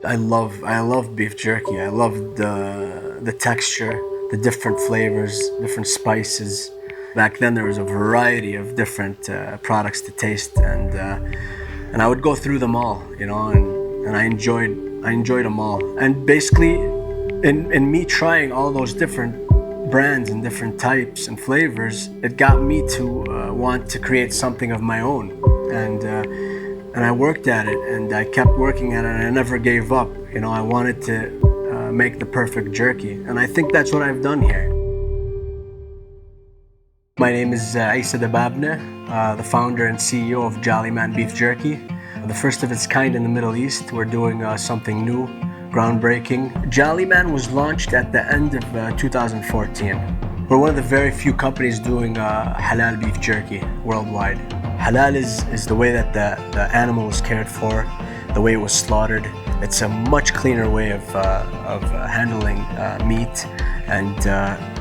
I love beef jerky. I love the texture, the different flavors, different spices. Back then there was a variety of different products to taste, and I would go through them all, and I enjoyed them all. And basically, in me trying all those different brands and different types and flavors, it got me to want to create something of my own. And I worked at it, and I kept working at it, and I never gave up. I wanted to make the perfect jerky, and I think that's what I've done here. My name is Issa Dababneh, the founder and CEO of Jolly Man Beef Jerky, the first of its kind in the Middle East. We're doing something new, groundbreaking. Jolly Man was launched at the end of 2014. We're one of the very few companies doing halal beef jerky worldwide. Halal is the way that the animal was cared for, the way it was slaughtered. It's a much cleaner way of handling meat, and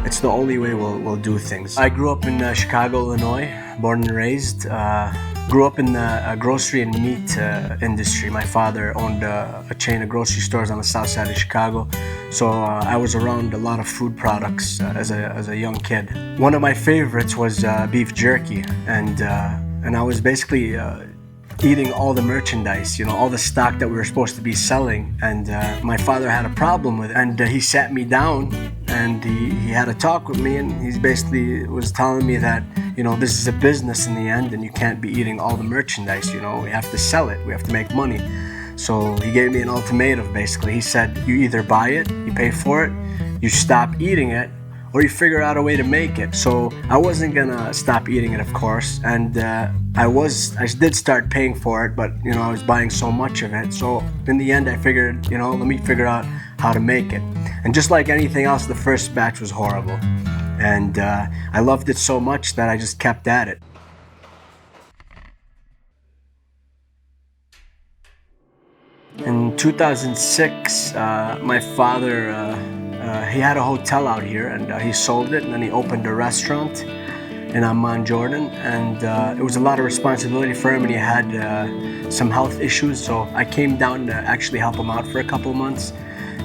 it's the only way we'll do things. I grew up in Chicago, Illinois, born and raised. Grew up in the grocery and meat industry. My father owned a chain of grocery stores on the south side of Chicago, so I was around a lot of food products as a young kid. One of my favorites was beef jerky, and I was basically eating all the merchandise, all the stock that we were supposed to be selling. And my father had a problem with it, and he sat me down and he had a talk with me, and he basically was telling me that this is a business in the end, and you can't be eating all the merchandise. We have to sell it, we have to make money. So he gave me an ultimatum. Basically, he said, you either buy it, you pay for it, you stop eating it, or you figure out a way to make it. So I wasn't gonna stop eating it, of course, and I did start paying for it, but I was buying so much of it. So in the end, I figured, let me figure out how to make it. And just like anything else, the first batch was horrible, and I loved it so much that I just kept at it. In 2006, my father, he had a hotel out here, and he sold it, and then he opened a restaurant in Amman, Jordan, and it was a lot of responsibility for him, and he had some health issues, so I came down to actually help him out for a couple of months,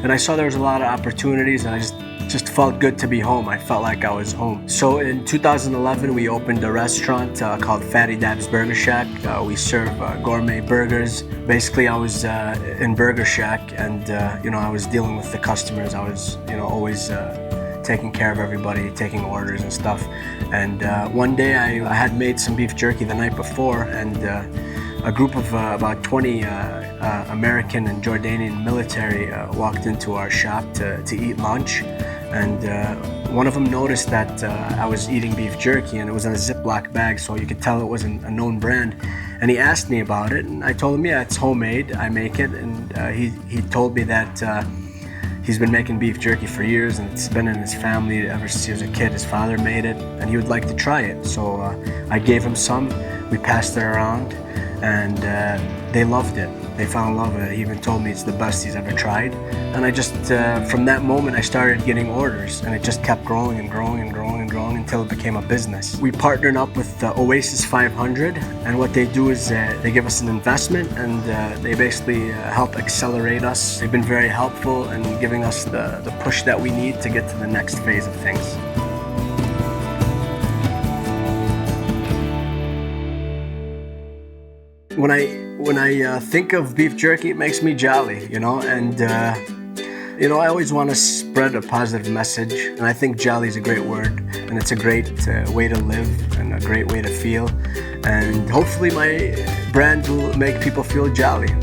and I saw there was a lot of opportunities, and I just felt good to be home. I felt like I was home. So in 2011, we opened a restaurant called Fatty Dab's Burger Shack. We serve gourmet burgers. Basically, I was in Burger Shack, and I was dealing with the customers. I was always taking care of everybody, taking orders and stuff. And one day I had made some beef jerky the night before, and a group of about 20 American and Jordanian military walked into our shop to eat lunch. And one of them noticed that I was eating beef jerky, and it was in a Ziploc bag, so you could tell it wasn't a known brand. And he asked me about it, and I told him, yeah, it's homemade, I make it. And he told me that he's been making beef jerky for years, and it's been in his family ever since he was a kid. His father made it, and he would like to try it. So I gave him some, we passed it around, and they loved it. They fell in love with it. He even told me it's the best he's ever tried. And I just, from that moment, I started getting orders, and it just kept growing and growing and growing and growing until it became a business. We partnered up with Oasis 500, and what they do is they give us an investment, and they basically help accelerate us. They've been very helpful in giving us the push that we need to get to the next phase of things. When I think of beef jerky, it makes me jolly, and I always want to spread a positive message, and I think jolly is a great word, and it's a great way to live and a great way to feel, and hopefully my brand will make people feel jolly.